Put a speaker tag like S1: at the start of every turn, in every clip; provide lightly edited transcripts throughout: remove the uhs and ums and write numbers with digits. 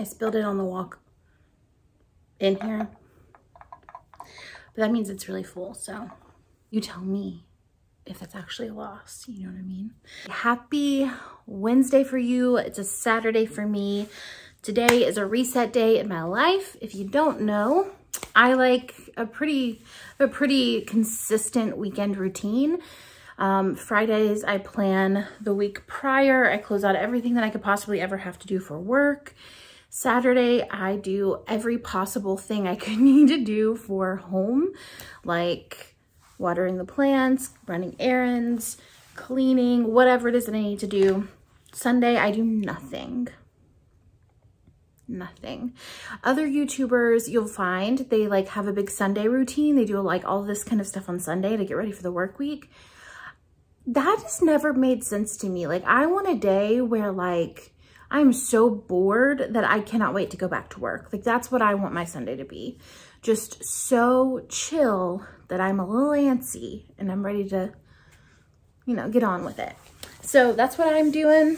S1: I spilled it on the walk in here. But that means it's really full, so you tell me if that's actually a loss, you know what I mean? Happy Wednesday for you. It's a Saturday for me. Today is a reset day in my life. If you don't know, I like a pretty consistent weekend routine. Fridays, I plan the week prior. I close out everything that I could possibly ever have to do for work. Saturday, I do every possible thing I could need to do for home, like watering the plants, running errands, cleaning, whatever it is that I need to do. Sunday, I do nothing. Nothing. Other YouTubers, you'll find they like have a big Sunday routine. They do like all this kind of stuff on Sunday to get ready for the work week. That just never made sense to me. Like, I want a day where like I'm so bored that I cannot wait to go back to work. Like, that's what I want my Sunday to be. Just so chill that I'm a little antsy and I'm ready to, you know, get on with it. So that's what I'm doing.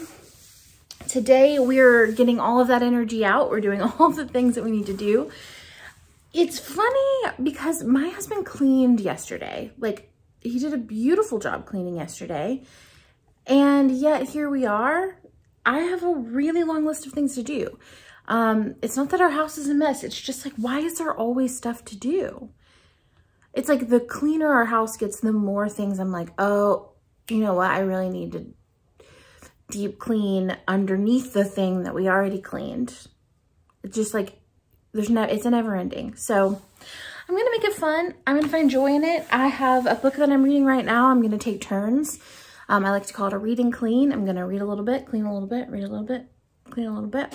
S1: Today, we're getting all of that energy out. We're doing all the things that we need to do. It's funny because my husband cleaned yesterday. Like, he did a beautiful job cleaning yesterday. And yet here we are. I have a really long list of things to do. It's not that our house is a mess. It's just like, why is there always stuff to do? It's like the cleaner our house gets, the more things I'm like, oh, you know what? I really need to deep clean underneath the thing that we already cleaned. It's just like, it's a never ending. So I'm going to make it fun. I'm going to find joy in it. I have a book that I'm reading right now. I'm going to take turns. I like to call it a read and clean. I'm going to read a little bit, clean a little bit, read a little bit, clean a little bit.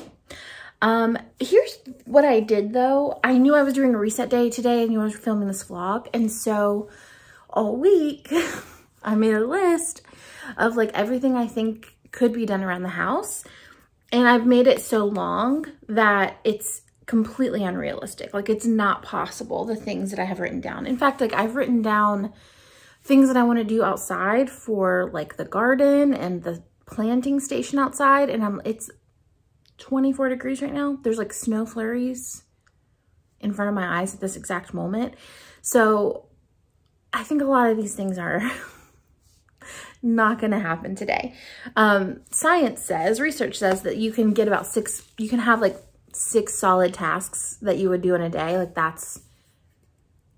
S1: Here's what I did though. I knew I was doing a reset day today and I was filming this vlog. And so all week I made a list of like everything I think could be done around the house. And I've made it so long that it's completely unrealistic. Like, it's not possible, the things that I have written down. In fact, like, I've written down things that I want to do outside for like the garden and the planting station outside. And it's 24 degrees right now. There's like snow flurries in front of my eyes at this exact moment. So I think a lot of these things are not going to happen today. Science says, research says that you can get about you can have like 6 solid tasks that you would do in a day. Like, that's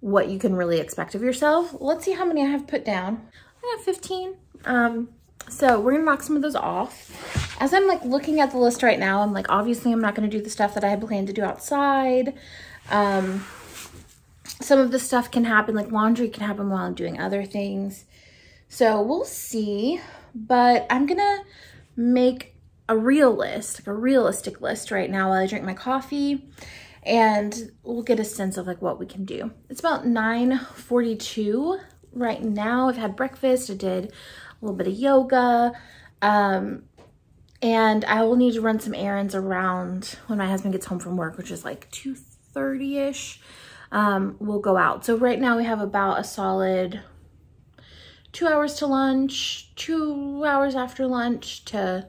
S1: what you can really expect of yourself. Let's see how many I have put down. I have 15. So we're gonna knock some of those off. As I'm like looking at the list right now, I'm like, obviously I'm not gonna do the stuff that I had planned to do outside. Some of the stuff can happen, like laundry can happen while I'm doing other things. So we'll see, but I'm gonna make a real list, like a realistic list right now while I drink my coffee, and we'll get a sense of like what we can do. It's about 9:42 right now. I've had breakfast. I did a little bit of yoga, and I will need to run some errands around when my husband gets home from work, which is like 2:30-ish. We'll go out. So right now we have about a solid 2 hours to lunch, 2 hours after lunch to,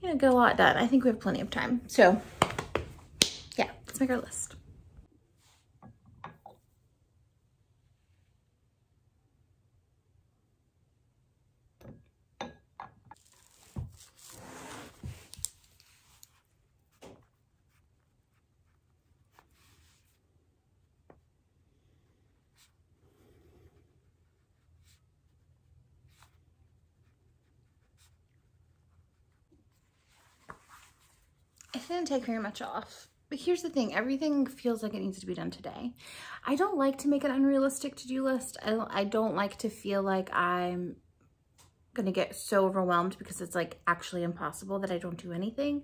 S1: you know, get a lot done. I think we have plenty of time. So yeah, let's make our list. It didn't take very much off. But here's the thing, everything feels like it needs to be done today. I don't like to make an unrealistic to-do list. I don't like to feel like I'm gonna get so overwhelmed because it's like actually impossible that I don't do anything.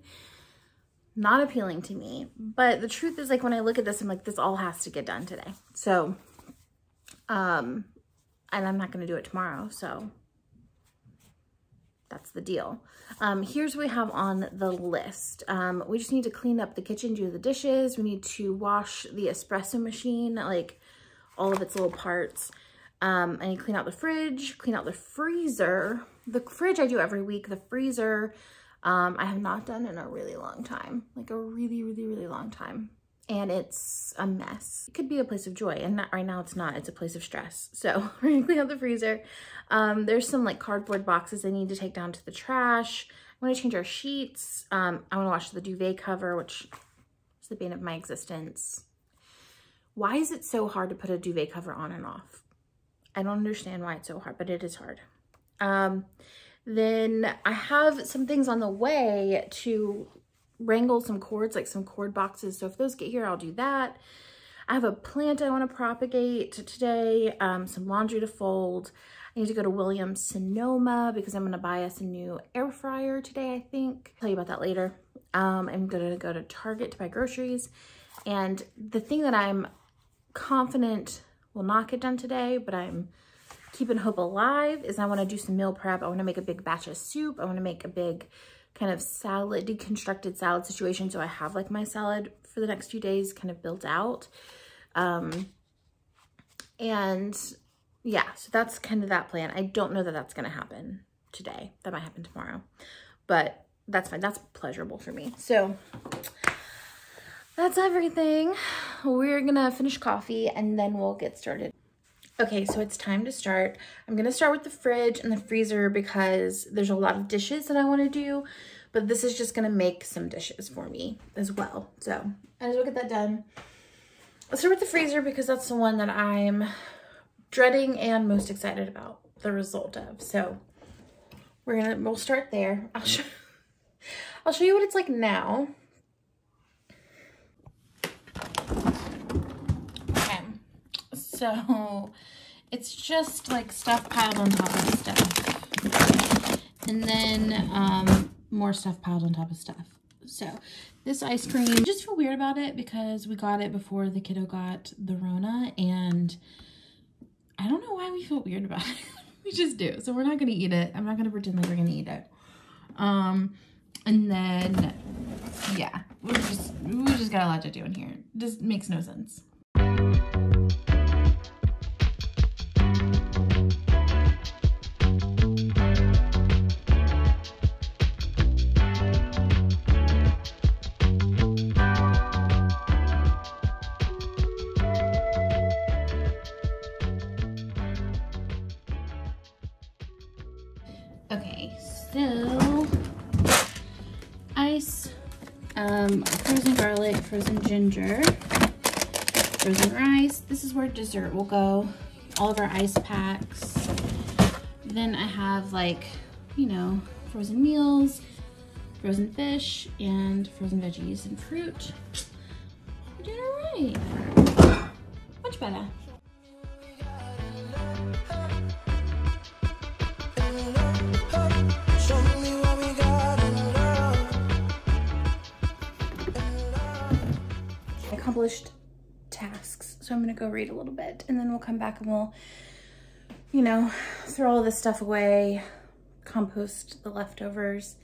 S1: Not appealing to me. But the truth is, like, when I look at this, I'm like, this all has to get done today. So, and I'm not gonna do it tomorrow, so that's the deal. Here's what we have on the list. We just need to clean up the kitchen, do the dishes. We need to wash the espresso machine, like all of its little parts. I need to clean out the fridge, clean out the freezer. The fridge I do every week. The freezer, I have not done in a really long time, like a really, really, really long time. And it's a mess. It could be a place of joy, and right now it's not. It's a place of stress. So we're gonna clean out the freezer. There's some like cardboard boxes I need to take down to the trash. I want to change our sheets. I want to wash the duvet cover, which is the bane of my existence. Why is it so hard to put a duvet cover on and off? I don't understand why it's so hard, but it is hard. Then I have some things on the way to wrangle some cords, like some cord boxes. So if those get here, I'll do that. I have a plant I want to propagate today, some laundry to fold. I need to go to Williams Sonoma because I'm going to buy us a new air fryer today, I think. I'll tell you about that later. I'm going to go to Target to buy groceries. And the thing that I'm confident will not get done today, but I'm keeping hope alive, is I want to do some meal prep. I want to make a big batch of soup. I want to make a big kind of salad, deconstructed salad situation. So I have like my salad for the next few days kind of built out. And yeah, so that's kind of that plan. I don't know that that's going to happen today. That might happen tomorrow, but that's fine. That's pleasurable for me. So that's everything. We're going to finish coffee and then we'll get started. Okay, so it's time to start. I'm going to start with the fridge and the freezer because there's a lot of dishes that I want to do, but this is just going to make some dishes for me as well. So I just will get that done. Let's start with the freezer because that's the one that I'm dreading and most excited about the result of. So we'll start there. I'll show you what it's like now. Okay, so it's just like stuff piled on top of stuff, and then more stuff piled on top of stuff. So this ice cream, I just feel weird about it because we got it before the kiddo got the Rona, and I don't know why we feel weird about it. We just do. So we're not gonna eat it. I'm not gonna pretend like we're gonna eat it. And then yeah, we just got a lot to do in here. It just makes no sense. Okay, so ice, frozen garlic, frozen ginger, frozen rice. This is where dessert will go. All of our ice packs. Then I have, like, you know, frozen meals, frozen fish, and frozen veggies and fruit. We're doing all right. Much better. Accomplished tasks, so I'm gonna go read a little bit and then we'll come back and we'll, you know, throw all this stuff away, compost the leftovers,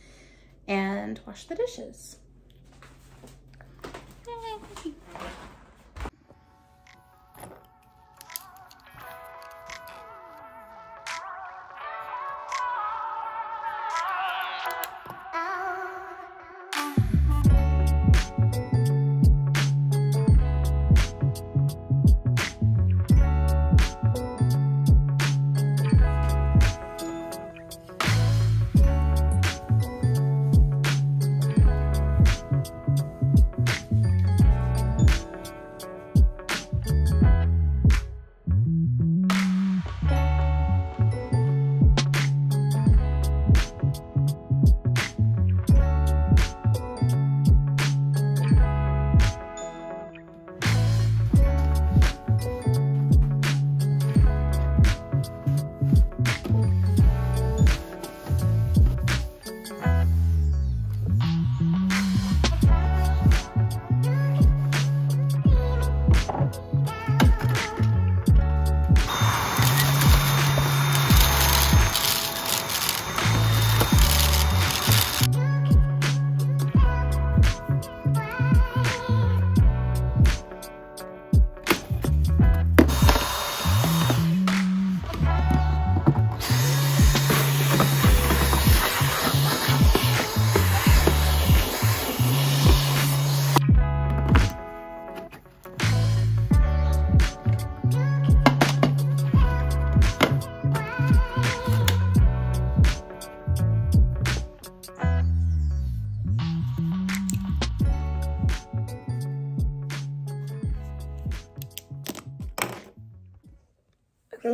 S1: and wash the dishes.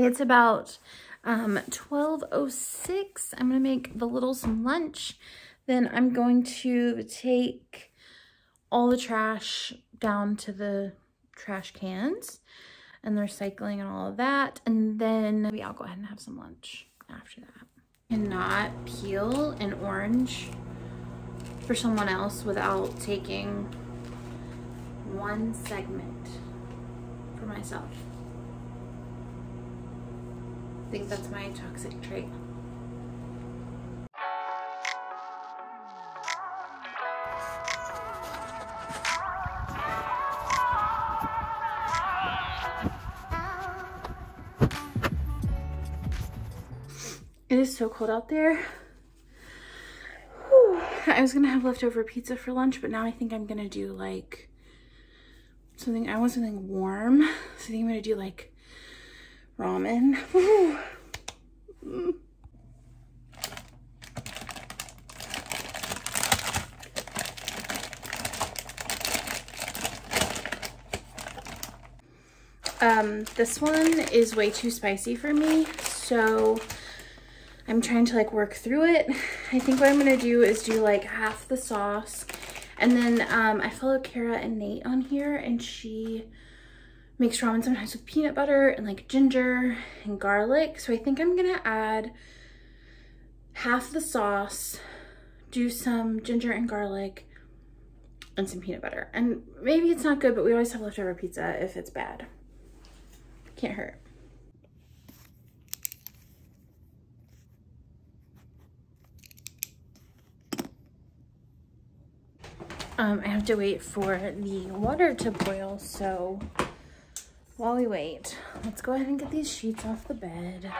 S1: It's about 12:06. I'm gonna make the littles some lunch. Then I'm going to take all the trash down to the trash cans and the recycling and all of that. And then maybe I'll go ahead and have some lunch after that. Cannot peel an orange for someone else without taking one segment for myself. I think that's my toxic trait. It is so cold out there. Whew. I was gonna have leftover pizza for lunch, but now I think I'm gonna do like something, I want something warm. So I think I'm gonna do like ramen. This one is way too spicy for me, so I'm trying to like work through it. I think what I'm gonna do is do like half the sauce, and then I follow Kara and Nate on here, and she makes ramen sometimes with peanut butter and like ginger and garlic. So I think I'm gonna add half the sauce, do some ginger and garlic, and some peanut butter. And maybe it's not good, but we always have leftover pizza if it's bad. Can't hurt. I have to wait for the water to boil, so while we wait, let's go ahead and get these sheets off the bed.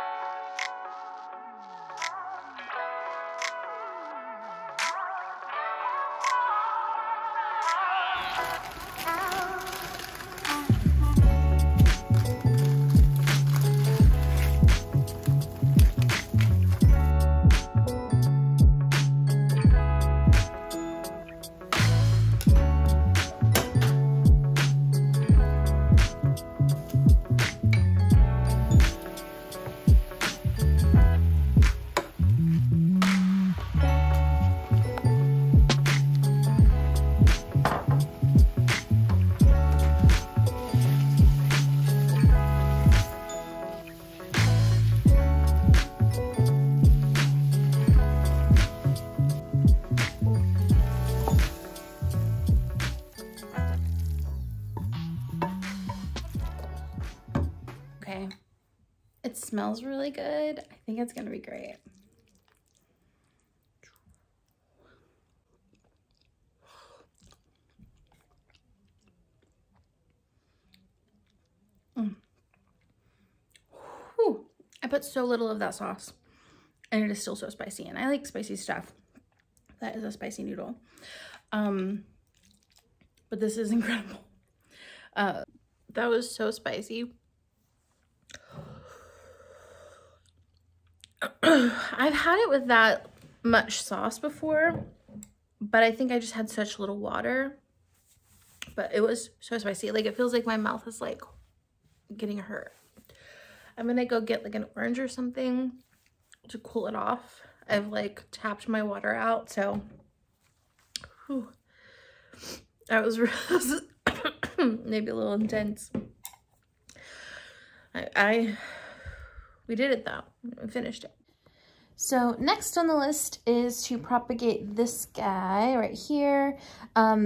S1: Okay, it smells really good. I think it's gonna be great. Whew. I put so little of that sauce, and it is still so spicy, and I like spicy stuff. That is a spicy noodle. But this is incredible. That was so spicy. I've had it with that much sauce before, but I think I just had such little water. But it was so spicy. Like, it feels like my mouth is like getting hurt. I'm gonna go get like an orange or something to cool it off. I've like tapped my water out, so whew. That was maybe a little intense. We did it though. We finished it. So next on the list is to propagate this guy right here.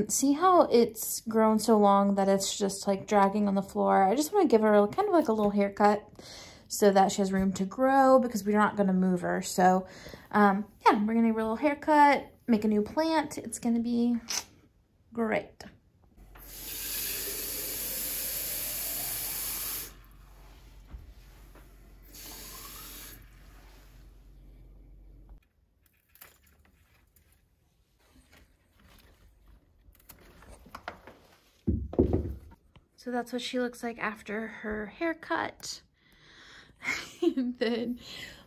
S1: See how it's grown so long that it's just like dragging on the floor? I just want to give her kind of like a little haircut so that she has room to grow, because we're not going to move her. So yeah, we're going to give her a little haircut, make a new plant. It's going to be great. So that's what she looks like after her haircut. And then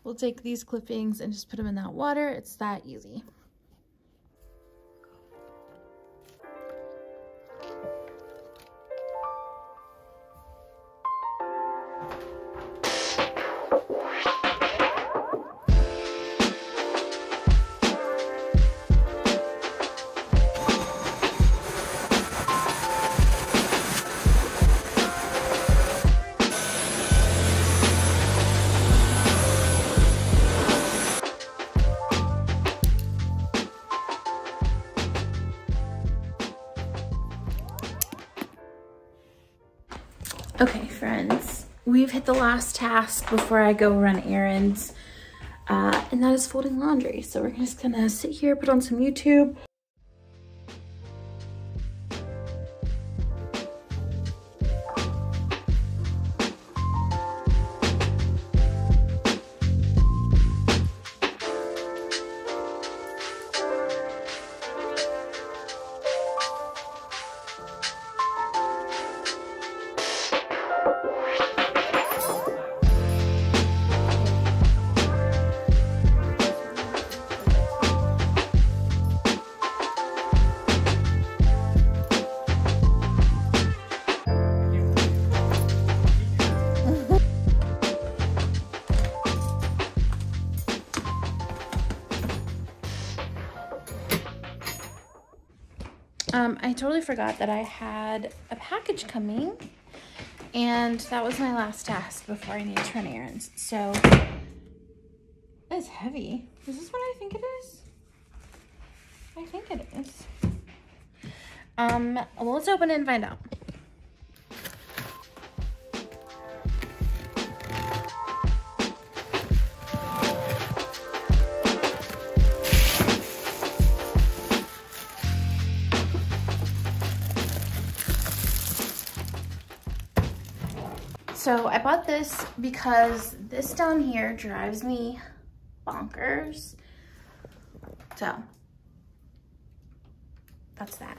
S1: we'll take these clippings and just put them in that water. It's that easy. we've hit the last task before I go run errands, and that is folding laundry. So we're just gonna sit here, put on some YouTube. I totally forgot that I had a package coming, and that was my last task before I need to run errands. So it's heavy. Is this what I think it is? I think it is. Well, let's open it and find out. So I bought this because this down here drives me bonkers. So that's that.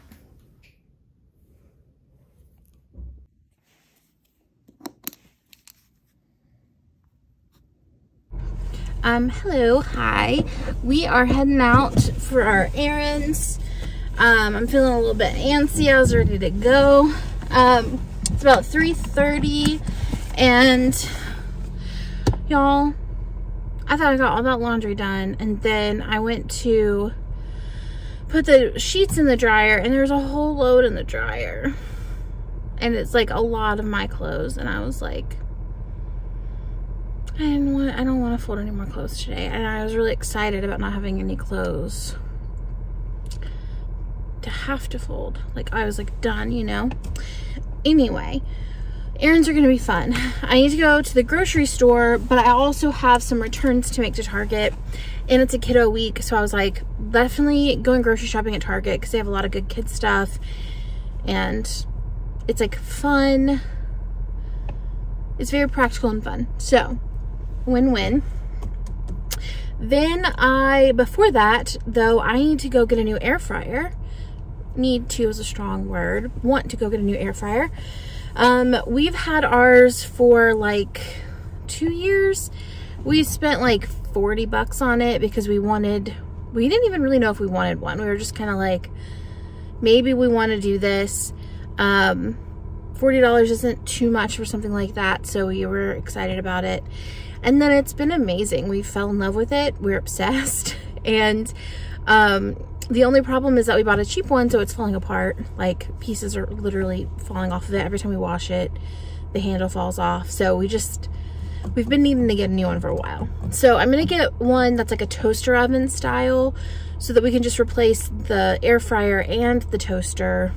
S1: Hello, hi. We are heading out for our errands. I'm feeling a little bit antsy. I was ready to go. It's about 3:30. And y'all, I thought I got all that laundry done, and then I went to put the sheets in the dryer, and there's a whole load in the dryer, and it's like a lot of my clothes, and I was like, I don't want to fold any more clothes today. And I was really excited about not having any clothes to have to fold. Like, I was like done, you know. Anyway, errands are going to be fun. I need to go to the grocery store, but I also have some returns to make to Target, and it's a kiddo week, so I was like, definitely going grocery shopping at Target because they have a lot of good kid stuff, and it's like fun. It's very practical and fun, so win-win. Then before that though, I need to go get a new air fryer. Need to is a strong word. Want to go get a new air fryer. We've had ours for like 2 years. We spent like 40 bucks on it because we didn't even really know if we wanted one. We were just kind of like, maybe we want to do this. $40 isn't too much for something like that, so we were excited about it. And then it's been amazing. We fell in love with it. We're obsessed. And the only problem is that we bought a cheap one, so it's falling apart. Like, pieces are literally falling off of it. Every time we wash it, the handle falls off. So we've been needing to get a new one for a while. So I'm gonna get one that's like a toaster oven style, so that we can just replace the air fryer and the toaster.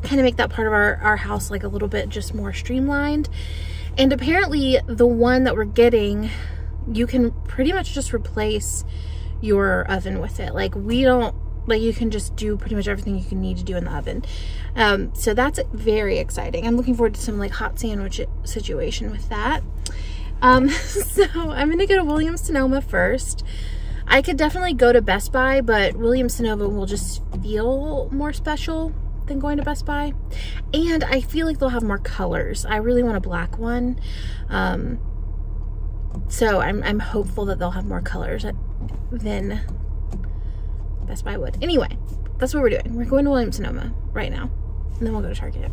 S1: Kind of make that part of our house like a little bit just more streamlined. And apparently the one that we're getting, you can pretty much just replace your oven with it. Like, you can just do pretty much everything you can need to do in the oven. So that's very exciting. I'm looking forward to some like hot sandwich situation with that. So I'm gonna go to Williams-Sonoma first. I could definitely go to Best Buy, but Williams-Sonoma will just feel more special than going to Best Buy. And I feel like they'll have more colors. I really want a black one. So I'm hopeful that they'll have more colors than Best Buy would. Anyway, that's what we're doing. We're going to Williams-Sonoma right now, and then we'll go to Target.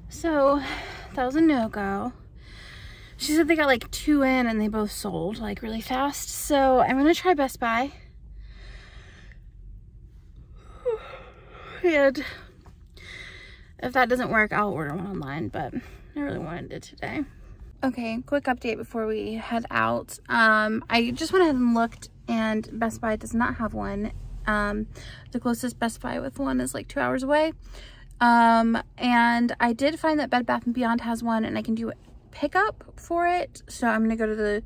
S1: So that was a no-go. She said they got like 2 in and they both sold like really fast. So I'm gonna try Best Buy. And if that doesn't work, I'll order one online, but I really wanted it today. Okay, quick update before we head out. I just went ahead and looked and Best Buy does not have one. The closest Best Buy with one is like 2 hours away. And I did find that Bed Bath & Beyond has one, and I can do pickup for it. So I'm gonna go to the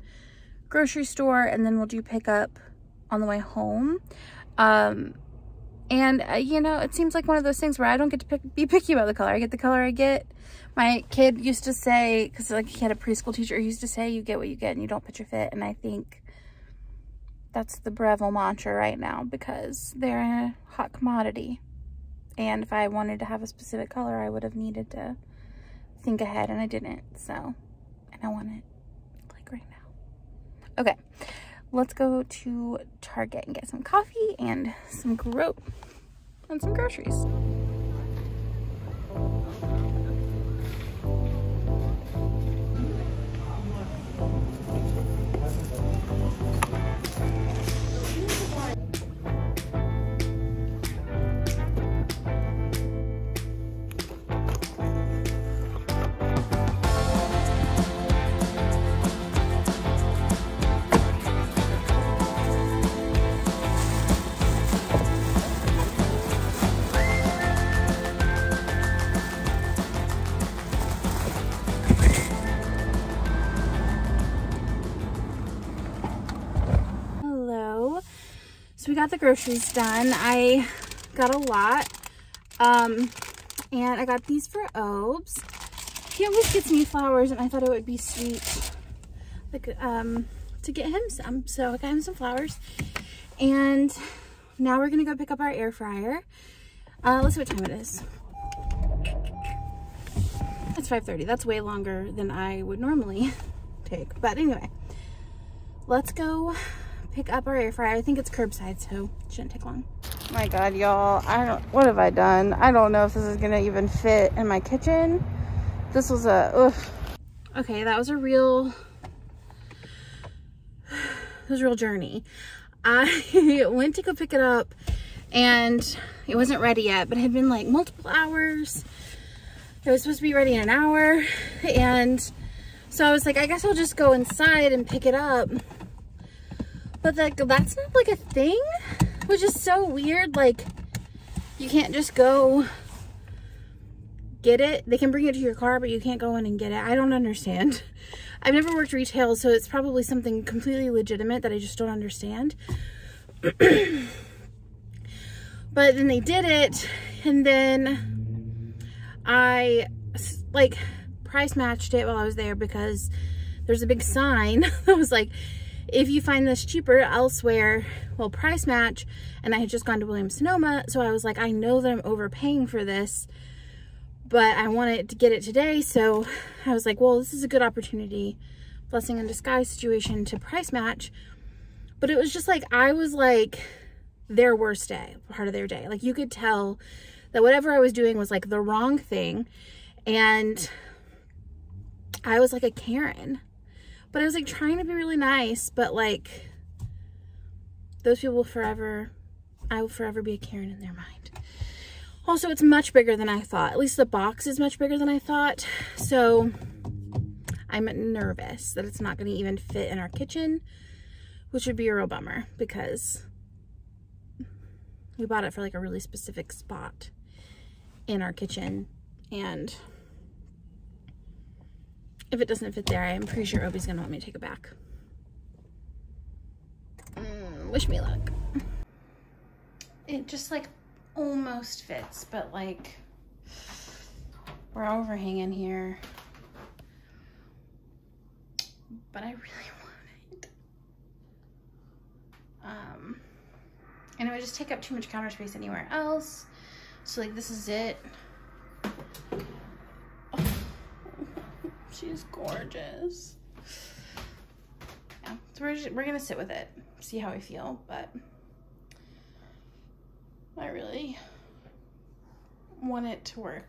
S1: grocery store and then we'll do pickup on the way home. You know, it seems like one of those things where I don't get to be picky about the color. I get the color I get. My kid used to say, because like he had a preschool teacher who used to say, you get what you get and you don't picture fit. And I think that's the Breville mantra right now, because they're a hot commodity. And if I wanted to have a specific color, I would have needed to think ahead, and I didn't. So, and I want it like right now. Okay, let's go to Target and get some coffee and some groceries. So we got the groceries done. I got a lot. And I got these for Obes. He always gets me flowers, and I thought it would be sweet, like, to get him some. So I got him some flowers. And now we're gonna go pick up our air fryer. Let's see what time it is. It's 5:30. That's way longer than I would normally take. But anyway, let's go pick up our air fryer. I think it's curbside, so it shouldn't take long. Oh my God, y'all, what have I done? I don't know if this is gonna even fit in my kitchen. This was okay, that was a real journey. I went to go pick it up and it wasn't ready yet, but it had been like multiple hours. It was supposed to be ready in an hour, and so I was like, I guess I'll just go inside and pick it up. But like, that's not like a thing, which is so weird. Like, you can't just go get it. They can bring it to your car, but you can't go in and get it. I don't understand. I've never worked retail, so it's probably something completely legitimate that I just don't understand. But then they did it, and then I like price matched it while I was there, because there's a big sign that was like, if you find this cheaper elsewhere, well, price match. And I had just gone to Williams-Sonoma, so I was like, I know that I'm overpaying for this, but I wanted to get it today. So I was like, well, this is a good opportunity, blessing in disguise situation, to price match. But it was just like, I was like their worst day, part of their day. Like, you could tell that whatever I was doing was like the wrong thing. And I was like a Karen. But I was like trying to be really nice, but like, those people I will forever be a Karen in their mind. Also, it's much bigger than I thought. At least the box is much bigger than I thought. So I'm nervous that it's not going to even fit in our kitchen, which would be a real bummer, because we bought it for like a really specific spot in our kitchen, and if it doesn't fit there, I'm pretty sure Obi's gonna want me to take it back. Wish me luck. It just like almost fits, but like we're overhanging here. But I really want it. And it would just take up too much counter space anywhere else. So like, this is it. She's gorgeous. Yeah, so we're gonna sit with it, see how I feel, but I really want it to work.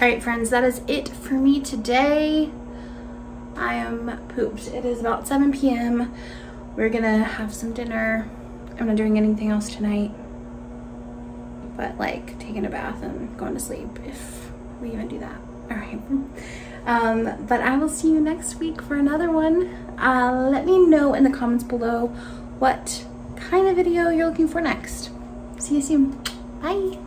S1: right, friends, that is it for me today. I am pooped. It is about 7 p.m. We're gonna have some dinner. I'm not doing anything else tonight, but like taking a bath and going to sleep if we even do that. All right. But I will see you next week for another one. Let me know in the comments below what kind of video you're looking for next. See you soon. Bye.